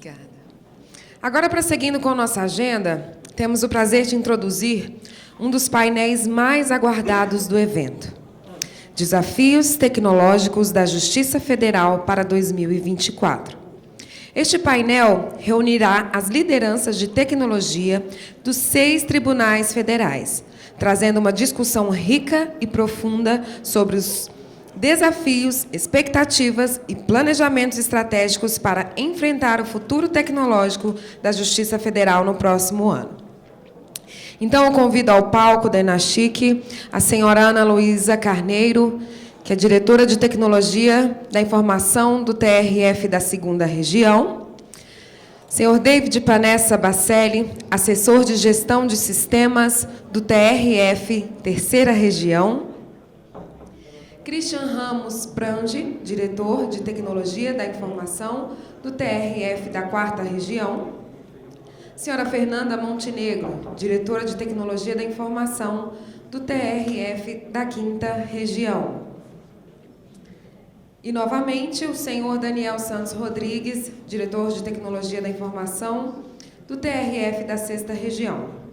Obrigada. Agora, prosseguindo com nossa agenda, temos o prazer de introduzir um dos painéis mais aguardados do evento. Desafios Tecnológicos da Justiça Federal para 2024. Este painel reunirá as lideranças de tecnologia dos 6 tribunais federais, trazendo uma discussão rica e profunda sobre os desafios, expectativas e planejamentos estratégicos para enfrentar o futuro tecnológico da Justiça Federal no próximo ano. Então, eu convido ao palco da Enachic a senhora Ana Luísa Carneiro, que é diretora de Tecnologia da Informação do TRF da 2ª Região. Senhor David Panessa Bacelli, assessor de Gestão de Sistemas do TRF, 3ª Região. Christian Ramos Prandi, diretor de Tecnologia da Informação do TRF da 4ª Região. Senhora Fernanda Montenegro, diretora de Tecnologia da Informação do TRF da 5ª Região. E, novamente, o senhor Daniel Santos Rodrigues, diretor de Tecnologia da Informação do TRF da 6ª Região.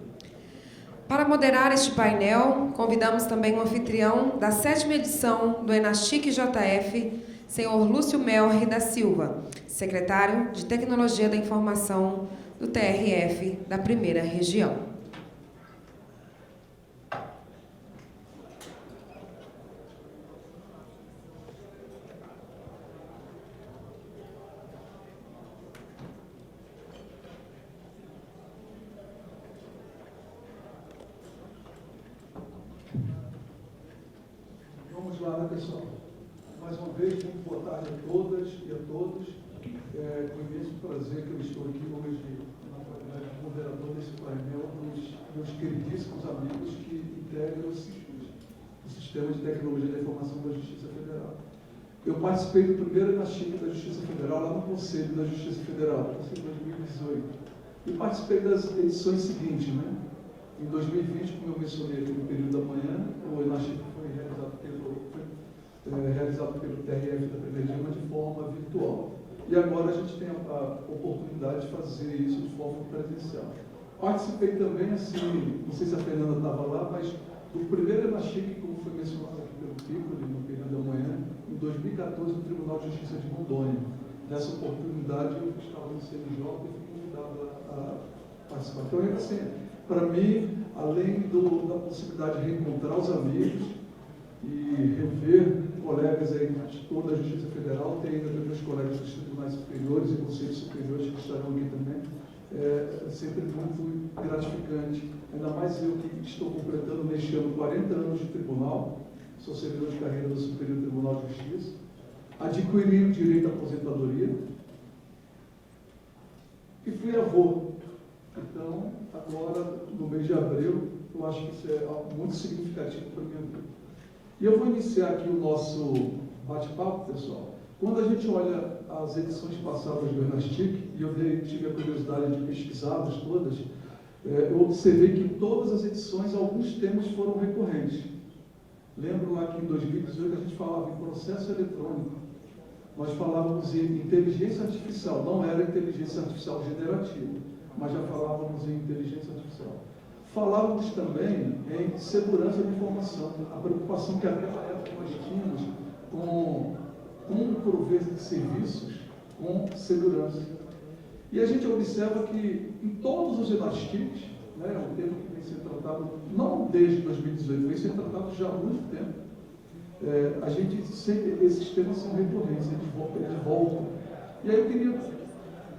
Para moderar este painel, convidamos também o anfitrião da 7ª edição do Enachic JF, senhor Lúcio Melri da Silva, secretário de Tecnologia da Informação do TRF da 1ª Região. Vamos lá, pessoal. Mais uma vez, muito boa tarde a todas e a todos. É com imenso prazer que eu estou aqui hoje, na qualidade de moderador desse painel, dos meus queridíssimos amigos que integram o Sistema de Tecnologia da Informação da Justiça Federal. Eu participei do primeiro Enachic da Justiça Federal, lá no Conselho da Justiça Federal, em 2018. E participei das edições seguintes, né? Em 2020, como eu mencionei aqui no período da manhã, o Enachic foi realizado pelo TRF da 1ª Região de forma virtual. E agora a gente tem a oportunidade de fazer isso de forma presencial. Participei também, assim, não sei se a Fernanda estava lá, mas do primeiro Enachic, como foi mencionado aqui pelo Piccoli, no período da manhã, em 2014, no Tribunal de Justiça de Rondônia. Nessa oportunidade, eu estava no CNJ e fui convidado a participar. Então, assim, para mim, além da possibilidade de reencontrar os amigos e rever colegas aí de toda a Justiça Federal, tem ainda meus colegas dos tribunais superiores e conselhos superiores que estarão aqui também. É sempre muito gratificante, ainda mais eu que estou completando neste ano 40 anos de tribunal, sou servidor de carreira do Superior Tribunal de Justiça, adquiri o direito à aposentadoria e fui avô. Então, agora, no mês de abril, eu acho que isso é algo muito significativo para a minha vida. E eu vou iniciar aqui o nosso bate-papo, pessoal. Quando a gente olha as edições passadas do Enachic, e eu tive a curiosidade de pesquisá-las todas, eu observei que em todas as edições alguns temas foram recorrentes. Lembro lá que em 2018 a gente falava em processo eletrônico, nós falávamos em inteligência artificial, não era inteligência artificial generativa, mas já falávamos em inteligência artificial. Falávamos também em segurança da informação, a preocupação que naquela época nós tínhamos com prover serviços com segurança. E a gente observa que em todos os Enachics, né, é um tema que vem sendo tratado, não desde 2018, vem sendo tratado já há muito tempo, a gente sempre, esses temas são recorrentes, eles voltam. E aí eu queria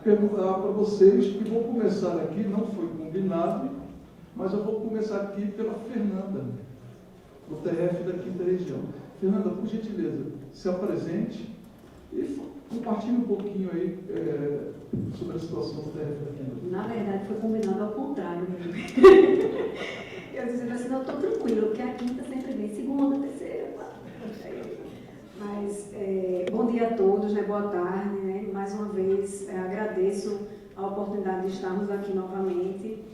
perguntar para vocês, que vou começar aqui, não foi combinado, mas eu vou começar aqui pela Fernanda, do TRF da 5ª Região. Fernanda, por gentileza, se apresente e compartilhe um pouquinho aí sobre a situação do TRF da 5ª. Na verdade, foi combinado ao contrário. Eu dizendo assim, não, estou tranquilo, porque a 5ª sempre vem, 2ª, 3ª, 4ª. Mas, bom dia a todos, né? Boa tarde, né? Mais uma vez, agradeço a oportunidade de estarmos aqui novamente.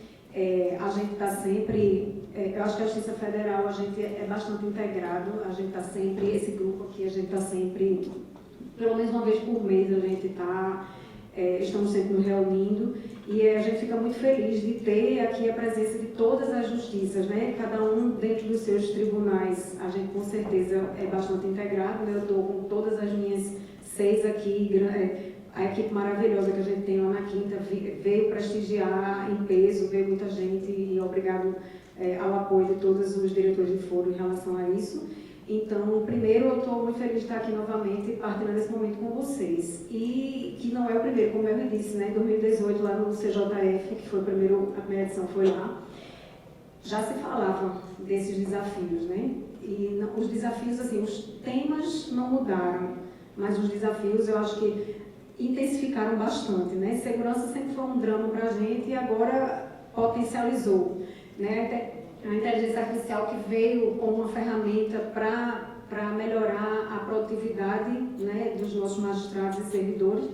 A gente está sempre, eu acho que a Justiça Federal, a gente é bastante integrado, a gente está sempre, esse grupo aqui, a gente está sempre, pelo menos uma vez por mês, a gente está estamos sempre nos reunindo e a gente fica muito feliz de ter aqui a presença de todas as justiças, né? Cada um dentro dos seus tribunais. A gente com certeza é bastante integrado, né? Eu estou com todas as minhas 6 aqui, a equipe maravilhosa que a gente tem lá na Quinta veio prestigiar em peso, veio muita gente e obrigado ao apoio de todos os diretores de foro em relação a isso. Então, primeiro, eu estou muito feliz de estar aqui novamente, partilhando esse momento com vocês. E que não é o primeiro, como eu disse, né? Em 2018, lá no CJF, que foi a primeira edição, foi lá, já se falava desses desafios, né? E os desafios, assim, os temas não mudaram, mas os desafios, eu acho que intensificaram bastante, né? Segurança sempre foi um drama para a gente e agora potencializou, né? A inteligência artificial que veio como uma ferramenta para melhorar a produtividade, né, dos nossos magistrados e servidores,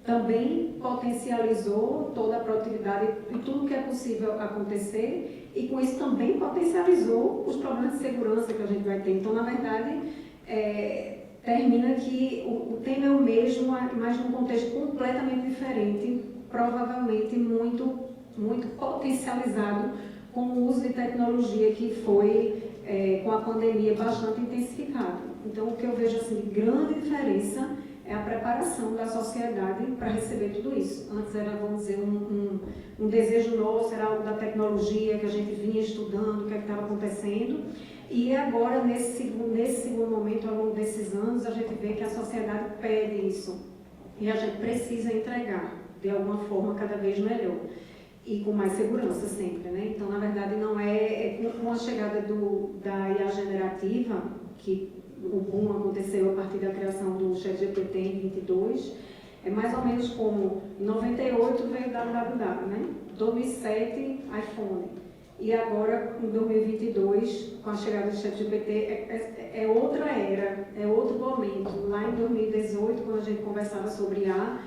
também potencializou toda a produtividade e tudo que é possível acontecer e com isso também potencializou os problemas de segurança que a gente vai ter. Então, na verdade, termina que o tema é o mesmo, mas num contexto completamente diferente, provavelmente muito, muito potencializado com o uso de tecnologia que foi, com a pandemia, bastante intensificado. Então, o que eu vejo assim, de grande diferença é a preparação da sociedade para receber tudo isso. Antes era, vamos dizer, um desejo nosso, era algo da tecnologia que a gente vinha estudando, o que estava acontecendo. E agora, nesse segundo momento, ao longo desses anos, a gente vê que a sociedade pede isso. E a gente precisa entregar, de alguma forma, cada vez melhor. E com mais segurança sempre, né? Então, na verdade, não com a chegada da IA generativa, que o boom aconteceu a partir da criação do ChatGPT em 22, é mais ou menos como em 98 veio o www, né? 2007, iPhone. E agora, em 2022, com a chegada do ChatGPT, é outra era, é outro momento. Lá em 2018, quando a gente conversava sobre IA,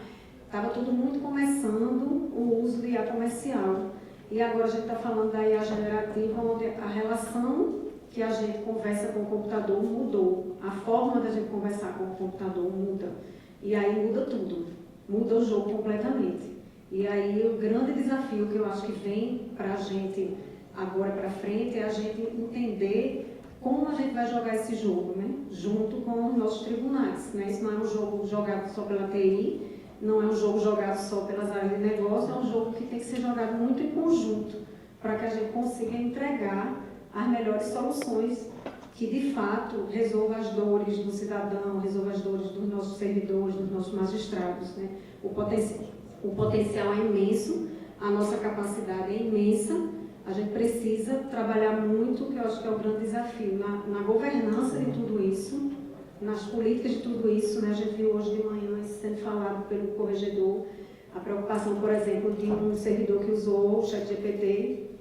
estava tudo muito começando o uso de IA comercial. E agora a gente está falando da IA generativa, onde a relação que a gente conversa com o computador mudou. A forma da gente conversar com o computador muda. E aí muda tudo. Muda o jogo completamente. E aí o grande desafio que eu acho que vem para a gente agora para frente é a gente entender como a gente vai jogar esse jogo, né? Junto com os nossos tribunais. Né? Isso não é um jogo jogado só pela TI, não é um jogo jogado só pelas áreas de negócio, é um jogo que tem que ser jogado muito em conjunto, para que a gente consiga entregar as melhores soluções que, de fato, resolvam as dores do cidadão, resolvam as dores dos nossos servidores, dos nossos magistrados. Né? O potencial é imenso, a nossa capacidade é imensa, a gente precisa trabalhar muito, que eu acho que é o grande desafio, na governança de tudo isso, nas políticas de tudo isso, né? A gente viu hoje de manhã sendo falado pelo corregedor, a preocupação, por exemplo, de um servidor que usou o ChatGPT,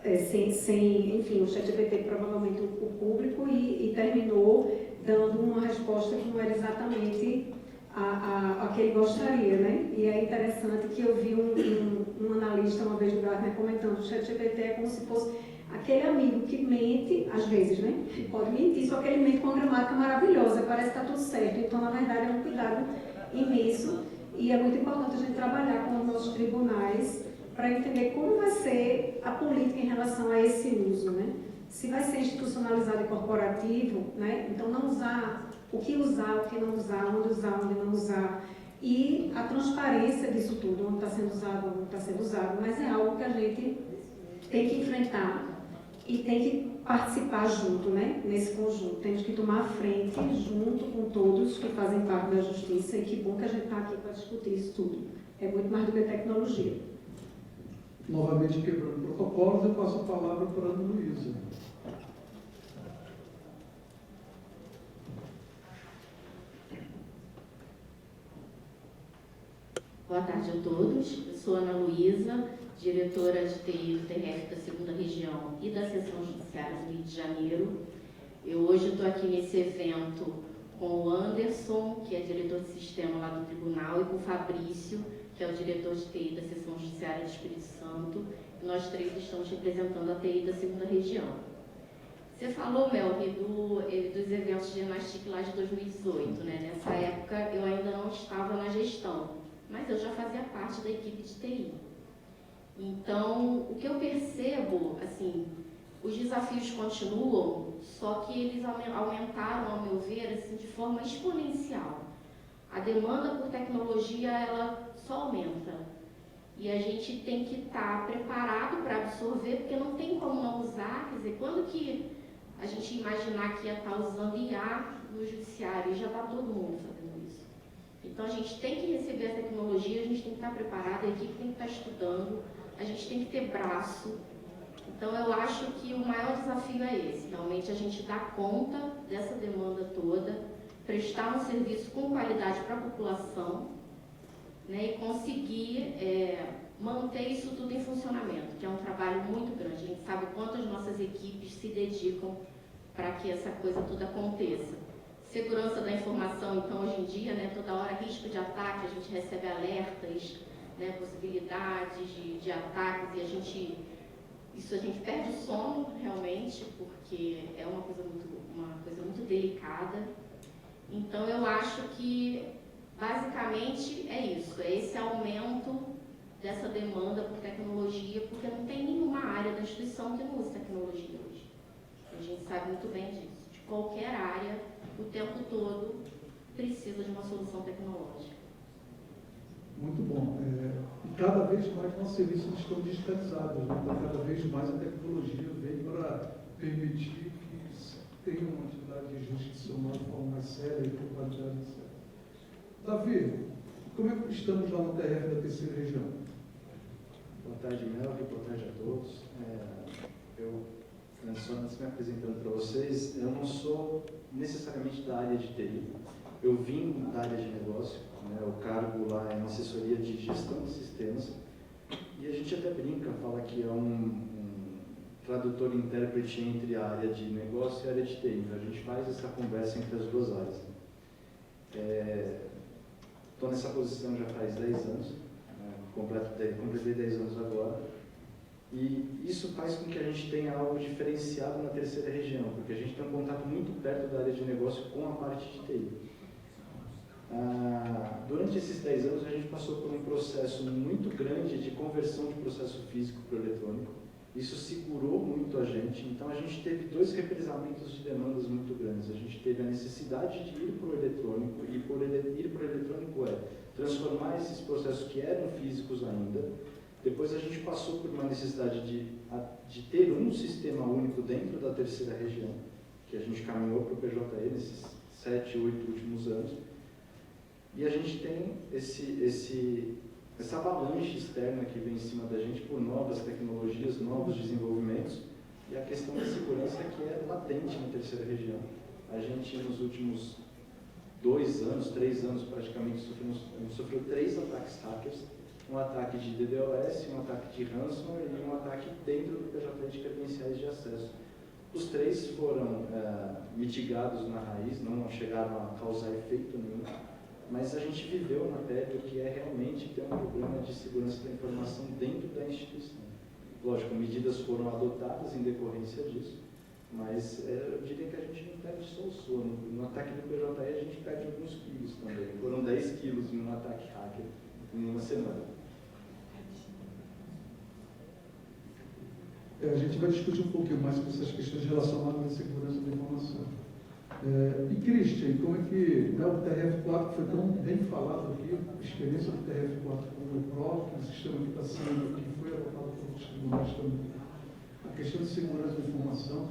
enfim, o ChatGPT provavelmente o público, e terminou dando uma resposta que não era exatamente a que ele gostaria, né? E é interessante que eu vi um analista uma vez do Gartner comentando que o ChatGPT é como se fosse aquele amigo que mente, às vezes, né? Pode mentir, só que ele mente com uma gramática maravilhosa, parece que está tudo certo. Então, na verdade, é um cuidado imenso e é muito importante a gente trabalhar com os nossos tribunais para entender como vai ser a política em relação a esse uso, né? Se vai ser institucionalizado e corporativo, né? Então, não usar, o que não usar, onde não usar. E a transparência disso tudo, onde está sendo usado, onde não está sendo usado, mas é algo que a gente tem que enfrentar e tem que participar junto, né, nesse conjunto. Temos que tomar a frente junto com todos que fazem parte da justiça e que bom que a gente está aqui para discutir isso tudo. É muito mais do que tecnologia. Novamente quebrando protocolos, eu passo a palavra para a Ana Luísa. Boa tarde a todos. Eu sou Ana Luísa, diretora de TI do TRF da 2ª Região e da Seção Judiciária do Rio de Janeiro. Eu hoje estou aqui nesse evento com o Anderson, que é diretor de sistema lá do tribunal, e com o Fabrício, que é o diretor de TI da Seção Judiciária do Espírito Santo. E nós 3 estamos representando a TI da 2ª Região. Você falou, Melvin, dos eventos de Genastic lá de 2018, né? Nessa época eu ainda não estava na gestão, mas eu já fazia parte da equipe de TI. Então, o que eu percebo, assim, os desafios continuam, só que eles aumentaram, ao meu ver, assim, de forma exponencial. A demanda por tecnologia, ela só aumenta. E a gente tem que estar preparado para absorver, porque não tem como não usar. Quer dizer, quando que a gente imaginar que ia estar usando IA no judiciário? E já está todo mundo fazendo isso. Então, a gente tem que receber a tecnologia, a gente tem que estar preparado, a equipe tem que estar estudando, a gente tem que ter braço. Então, eu acho que o maior desafio é esse, realmente a gente dar conta dessa demanda toda, prestar um serviço com qualidade para a população, né, e conseguir manter isso tudo em funcionamento, que é um trabalho muito grande. A gente sabe quanto as nossas equipes se dedicam para que essa coisa toda aconteça. Segurança da informação, então, hoje em dia, né, toda hora risco de ataque, a gente recebe alertas, né, possibilidades de ataques, e a gente perde o sono, realmente, porque é uma coisa muito delicada. Então, eu acho que, basicamente, é isso, é esse aumento dessa demanda por tecnologia, porque não tem nenhuma área da instituição que não use tecnologia hoje. A gente sabe muito bem disso. De qualquer área, o tempo todo, precisa de uma solução tecnológica. Muito bom. E cada vez mais nossos serviços estão digitalizados, né? Então, cada vez mais a tecnologia vem para permitir que tenha uma atividade jurisdicional de forma mais séria e com qualidade mais séria. Davi, como é que estamos lá no TRF da terceira região? Boa tarde, Melvin, boa tarde a todos. Só antes me apresentando para vocês, eu não sou necessariamente da área de TI, eu vim da área de negócio, né, o cargo lá é uma assessoria de gestão de sistemas, e a gente até brinca, fala que é um tradutor e intérprete entre a área de negócio e a área de TI, então a gente faz essa conversa entre as duas áreas. Estou nessa posição já faz 10 anos, completei 10 anos agora, e isso faz com que a gente tenha algo diferenciado na terceira região, porque a gente tem um contato muito perto da área de negócio com a parte de TI. Durante esses 10 anos, a gente passou por um processo muito grande de conversão de processo físico para o eletrônico. Isso segurou muito a gente, então a gente teve dois represamentos de demandas muito grandes. A gente teve a necessidade de ir para o eletrônico, e ir para o eletrônico transformar esses processos que eram físicos ainda. Depois a gente passou por uma necessidade de ter um sistema único dentro da terceira região, que a gente caminhou para o PJE nesses 7, 8 últimos anos. E a gente tem essa avalanche externa que vem em cima da gente por novas tecnologias, novos desenvolvimentos, e a questão da segurança que é latente na terceira região. A gente, nos últimos 2 anos, 3 anos praticamente, sofreu 3 ataques hackers, um ataque de DDoS, um ataque de ransomware e um ataque dentro do PJE de credenciais de acesso. Os 3 foram mitigados na raiz, não chegaram a causar efeito nenhum, mas a gente viveu na pele o que é realmente ter um problema de segurança da informação dentro da instituição. Lógico, medidas foram adotadas em decorrência disso, mas eu diria que a gente não perde só o sono. No ataque do PJE a gente perde alguns quilos também. Foram 10 quilos em um ataque hacker em uma semana. A gente vai discutir um pouquinho mais sobre essas questões relacionadas à segurança da informação. E Christian, como é que o TRF4 foi tão bem falado aqui, a experiência do TRF4 com o PRO, o sistema que está sendo, que foi adotado pelos tribunais também, a questão de segurança da informação,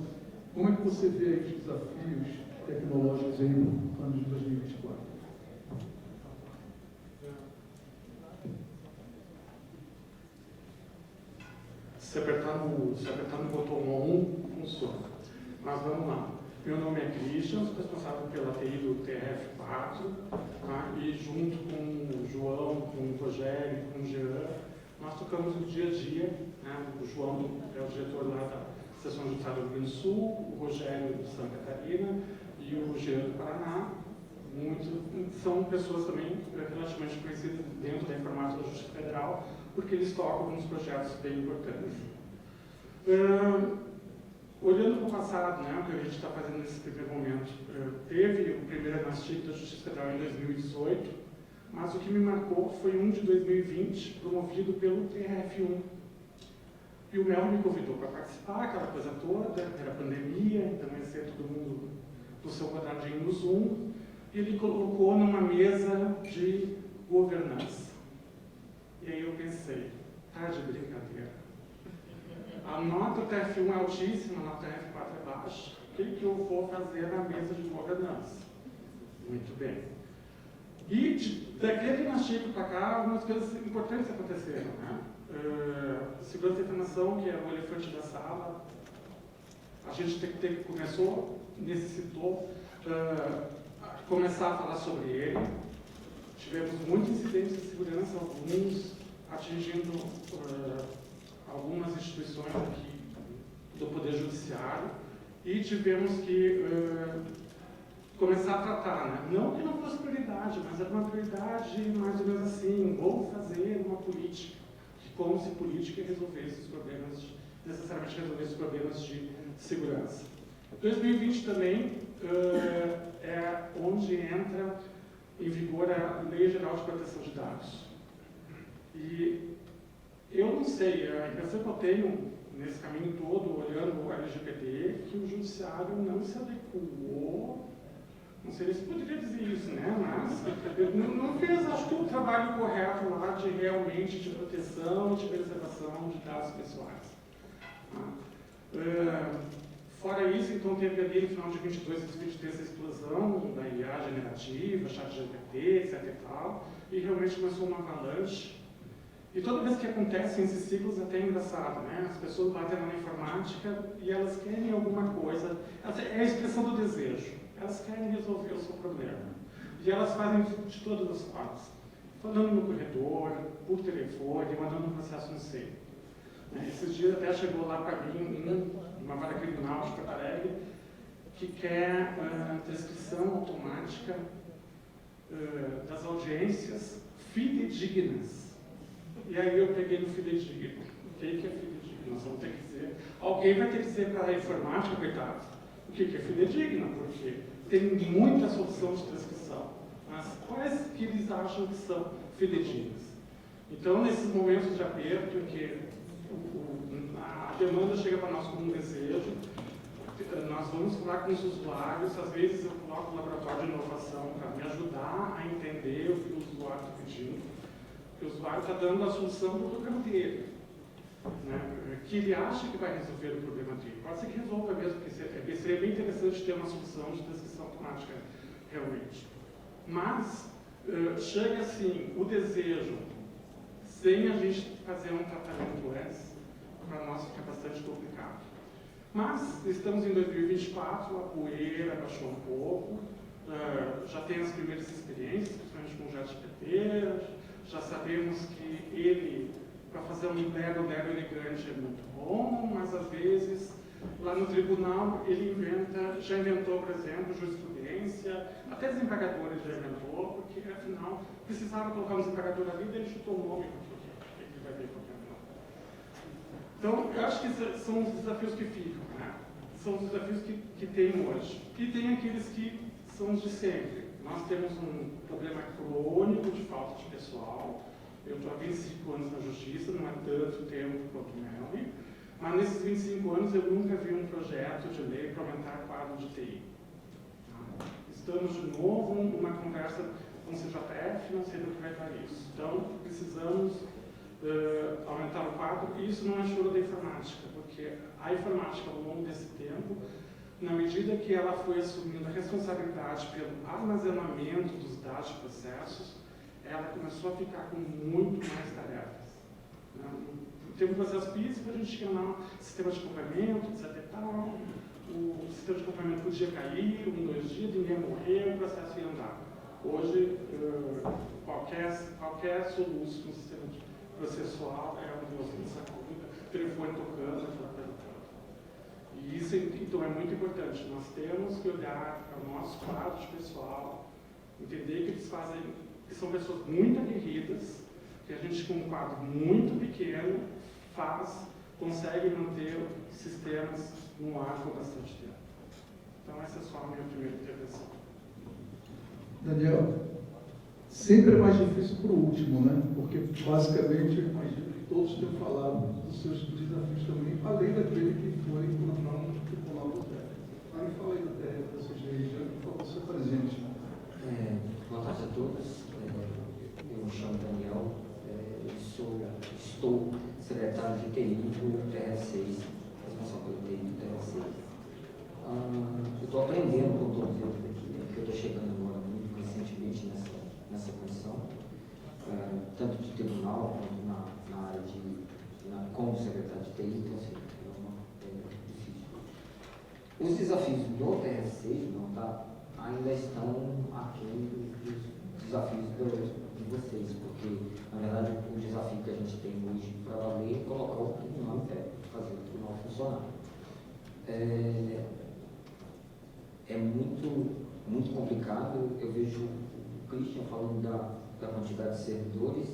como é que você vê aí os desafios tecnológicos aí no ano de 2024? Se apertar no botão ON, funciona. Mas vamos lá. Meu nome é Christian, sou responsável pela TI do TRF4, tá? E junto com o João, com o Rogério, com o Jean, nós tocamos o dia a dia, né? O João é o diretor lá da Seção Judiciária do Rio Grande do Sul, o Rogério de Santa Catarina e o Jean do Paraná. São pessoas também relativamente conhecidas dentro da informática da Justiça Federal, porque eles tocam alguns projetos bem importantes. Olhando para o passado, né, o que a gente está fazendo nesse primeiro momento, teve o primeiro anastíquio da Justiça Federal em 2018, mas o que me marcou foi um de 2020, promovido pelo TRF1. E o Mel me convidou para participar, aquela coisa toda, era pandemia, então ia ser todo mundo no seu quadradinho no Zoom, e ele colocou numa mesa de governança. E aí eu pensei, tá de brincadeira. A nota do TRF1 é altíssima, a nota do TRF4 é baixa. O que eu vou fazer na mesa de governança? Muito bem. E daquele nascido para cá, algumas coisas importantes aconteceram, né? Segurança da informação, que é o elefante da sala, a gente necessitou começar a falar sobre ele. Tivemos muitos incidentes de segurança, alguns atingindo algumas instituições aqui do Poder Judiciário, e tivemos que começar a tratar, né? Não que não fosse prioridade, mas era uma prioridade mais ou menos assim, vamos fazer uma política, como se política resolvesse os problemas, necessariamente resolvesse os problemas de segurança. 2020 também é onde entra em vigor a Lei Geral de Proteção de Dados. E eu não sei, a impressão que eu tenho nesse caminho todo, olhando o LGPD, que o Judiciário não se adequou. Não sei se poderia dizer isso, né? Mas não fez, acho que, o trabalho correto lá de realmente de proteção, de preservação de dados pessoais. Fora isso, então, teve ali no final de 22 e 23 essa explosão da IA generativa, chat GPT, etc e tal, e realmente começou uma avalanche. E toda vez que acontecem esses ciclos, até é engraçado, né? As pessoas batem lá na informática e elas querem alguma coisa, é a expressão do desejo. Elas querem resolver o seu problema. E elas fazem de todas as formas. Falando no corredor, por telefone, mandando um processo no SEI. Esses dias até chegou lá para mim uma vara criminal de Porto Alegre que quer transcrição automática das audiências fidedignas. E aí eu peguei no fidedigno. O que é fidedigno? Nós vamos ter que dizer. Alguém vai ter que dizer para a informática, coitado, o que é fidedigna, porque tem muita solução de transcrição, mas quais que eles acham que são fidedignas? Então, nesses momentos de aperto, em que a demanda chega para nós como um desejo, nós vamos falar com os usuários, às vezes eu coloco o laboratório de inovação para me ajudar a entender o que o usuário está pedindo, porque o usuário está dando a solução do problema dele. Né, que ele acha que vai resolver o problema dele. Pode ser que resolva mesmo, porque seria bem interessante ter uma solução de transcrição automática, realmente. Mas, chega assim, o desejo, sem a gente fazer um tratamento antes, para nós fica bastante complicado. Mas, estamos em 2024, a poeira baixou um pouco, já tem as primeiras experiências, principalmente com o ChatGPT, já sabemos que ele, para fazer um lero elegante, é muito bom, mas às vezes, lá no tribunal, ele já inventou, por exemplo, jurisprudência, até desembargadores já inventou, porque afinal precisava colocar um desembargador ali, daí ele chutou o nome, porque ele vai ver qualquer nome. Então, eu acho que são os desafios que ficam, né? São os desafios que tem hoje. E tem aqueles que são os de sempre. Nós temos um problema crônico de falta de pessoal. Eu estou há 25 anos na Justiça, não é tanto tempo quanto o Melvin, mas nesses 25 anos eu nunca vi um projeto de lei para aumentar o quadro de TI. Estamos de novo numa conversa com o CJF, não sei do que vai dar isso. Então, precisamos aumentar o quadro, e isso não é choro da informática, porque a informática, ao longo desse tempo, na medida que ela foi assumindo a responsabilidade pelo armazenamento dos dados de processos, ela começou a ficar com muito mais tarefas. Teve um processo físico, a gente tinha lá um sistema de acompanhamento, etc e tal, o sistema de acompanhamento podia cair, 1, 2 dias, ninguém morreu, o processo ia andar. Hoje, qualquer soluço no sistema processual é um Deus que sacuda, telefone tocando, aquela coisa toda. E isso, então, é muito importante. Nós temos que olhar para o nosso quadro de pessoal, entender que eles fazem, que são pessoas muito aguerridas, que a gente, com um quadro muito pequeno, consegue manter sistemas no ar por bastante tempo. Então, essa é só a minha primeira intervenção. Daniel, Sempre é mais difícil para o último, né? Porque, basicamente, eu imagino que todos tenham falado dos seus desafios também, além daquele que foi encontrar um tribunal do TRF. Aí fala aí do TRF da sua região, por favor, seu presente. Boa tarde a todos. Eu me chamo Daniel, estou secretário de TI do TRF6, responsável pelo TI do TRF6. Eu estou aprendendo com todos eles aqui, porque eu estou chegando agora muito recentemente nessa condição, tanto de tribunal quanto na área como secretário de TI, então assim, é difícil. Os desafios do TRF6 ainda estão aquém dos desafios de vocês, porque, na verdade, o desafio que a gente tem hoje para valer é colocar o tribunal em pé, fazer o tribunal funcionar. É muito complicado. Eu vejo o Christian falando da quantidade de servidores,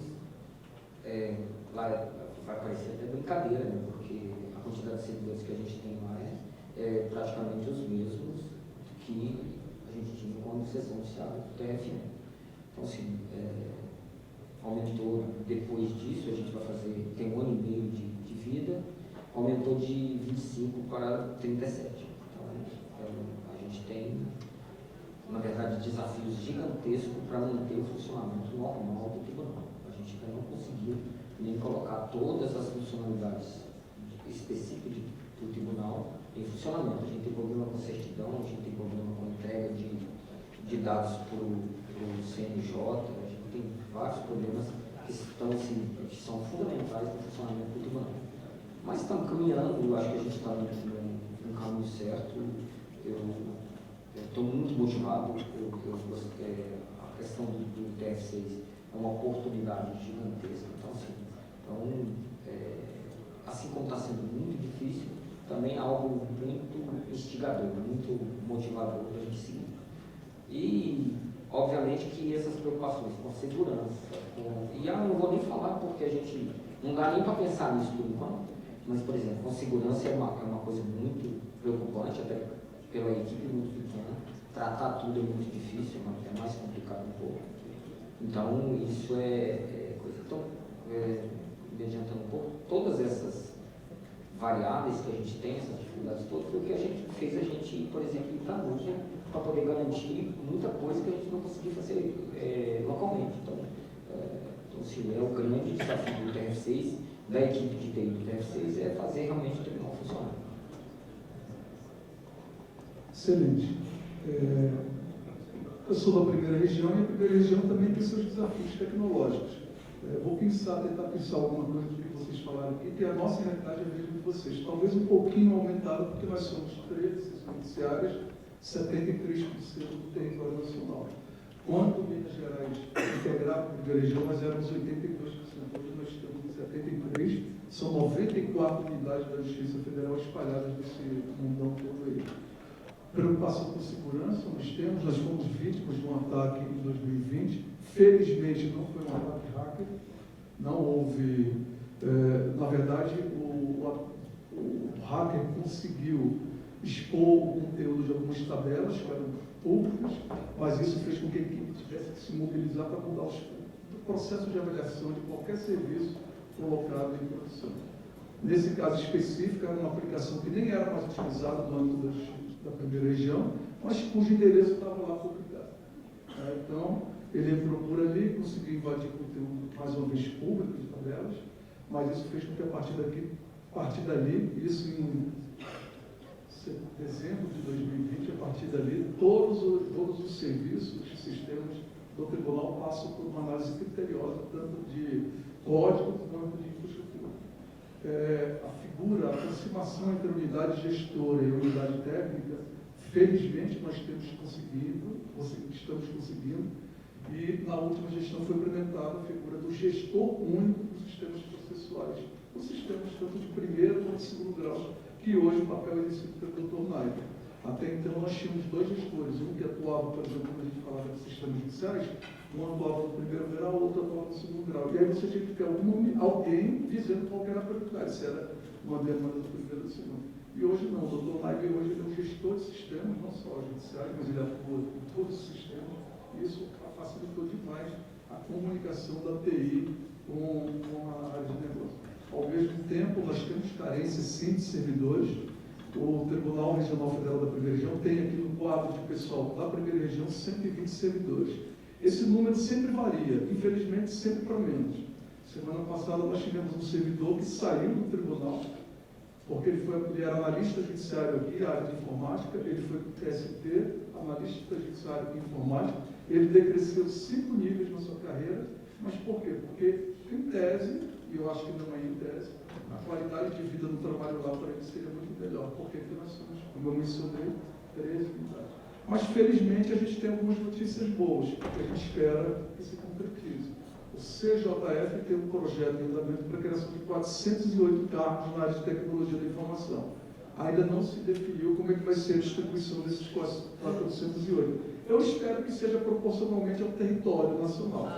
lá vai parecer até brincadeira, né? Porque a quantidade de servidores que a gente tem lá é praticamente os mesmos que a gente tinha quando sessão judiciária do TRF1. Então, assim, aumentou, depois disso, a gente vai fazer, tem 1 ano e meio de vida, aumentou de 25 para 37. Então, a gente tem, na verdade, desafios gigantescos para manter o funcionamento normal do tribunal. A gente ainda não conseguiu nem colocar todas as funcionalidades específicas do tribunal em funcionamento. A gente tem problema com certidão, a gente tem problema com entrega de dados para o CNJ, a gente tem vários problemas que são fundamentais para o funcionamento do tribunal. Mas estamos caminhando, eu acho que a gente está no caminho certo. Eu estou muito motivado, a questão do TRF6 é uma oportunidade gigantesca. Então, assim como está sendo muito difícil, também é algo muito instigador, muito motivador para a gente seguir. E, obviamente, que essas preocupações com segurança, e eu não vou nem falar porque a gente não dá nem para pensar nisso por enquanto, mas, por exemplo, com segurança é uma coisa muito preocupante, até pela equipe muito pequena. Tratar tudo é muito difícil, é mais complicado um pouco. Então, isso é coisa. Então, me adiantando um pouco, todas essas variáveis que a gente tem, essas dificuldades todas, foi o que a gente fez a gente ir, por exemplo, ir para a nuvem para poder garantir muita coisa que a gente não conseguia fazer localmente. Então, assim, é o grande desafio do TRF6, da equipe de TI do TRF6, é fazer realmente o tribunal funcionar. Excelente. Eu sou da primeira região e a primeira região também tem seus desafios tecnológicos. Vou tentar pensar alguma coisa do que vocês falaram aqui, que a nossa realidade é a mesma de vocês. Talvez um pouquinho aumentada, porque nós somos 13 sessões judiciárias, 73% do território nacional. Quando Minas Gerais integrava a primeira região, nós éramos 82%. Hoje nós estamos em 73%. São 94 unidades da Justiça Federal espalhadas nesse mundão todo aí. Preocupação com segurança, nós fomos vítimas de um ataque em 2020. Felizmente não foi um ataque hacker, não houve, na verdade, o hacker conseguiu expor o conteúdo de algumas tabelas que eram públicas, mas isso fez com que a equipe tivesse que se mobilizar para mudar o processo de avaliação de qualquer serviço colocado em produção. Nesse caso específico, era uma aplicação que nem era mais utilizada no âmbito da primeira região, mas cujo endereço estava lá publicado. Então, ele entrou por ali, conseguiu invadir conteúdo, mais uma vez, público de tabelas, mas isso fez com que a partir dali, isso em dezembro de 2020, a partir dali, todos os serviços e sistemas do tribunal passam por uma análise criteriosa, tanto de código quanto de infraestrutura. A aproximação entre a unidade gestora e a unidade técnica, felizmente nós estamos conseguindo, e na última gestão foi implementada a figura do gestor único dos sistemas processuais, os sistemas tanto de primeiro quanto de segundo grau, que hoje o papel é exercido pelo Dr. Naider. Até então nós tínhamos 2 gestores, um que atuava, por exemplo, quando a gente falava de sistemas judiciais, um atuava no primeiro grau, o outro atuava no segundo grau. E aí você tinha que ter alguém dizendo qual era a prioridade, se era uma demanda do primeiro ou do segundo. E hoje não, o Dr. Naider hoje ele é um gestor de sistemas, não só judiciais, mas ele atua em todos os sistemas, e isso facilitou demais a comunicação da TI com a área de negócio. Ao mesmo tempo, nós temos carência, sim, de servidores. O Tribunal Regional Federal da Primeira Região tem aqui no quadro de pessoal da Primeira Região 120 servidores. Esse número sempre varia, infelizmente sempre para menos. Semana passada nós tivemos um servidor que saiu do tribunal, porque ele era analista judiciário aqui, área de informática, ele foi para o TST, analista judiciário em informática, ele decresceu 5 níveis na sua carreira, mas por quê? Porque, em tese, e eu acho que não é em tese, a qualidade de vida no trabalho lá para ele seria muito melhor, porque nós somos, como eu mencionei, 13 unidades. Mas, felizmente, a gente tem algumas notícias boas, que a gente espera que se concretize. O CJF tem um projeto em andamento para a criação de 408 cargos na área de tecnologia da informação. Ainda não se definiu como é que vai ser a distribuição desses 408. Eu espero que seja proporcionalmente ao território nacional.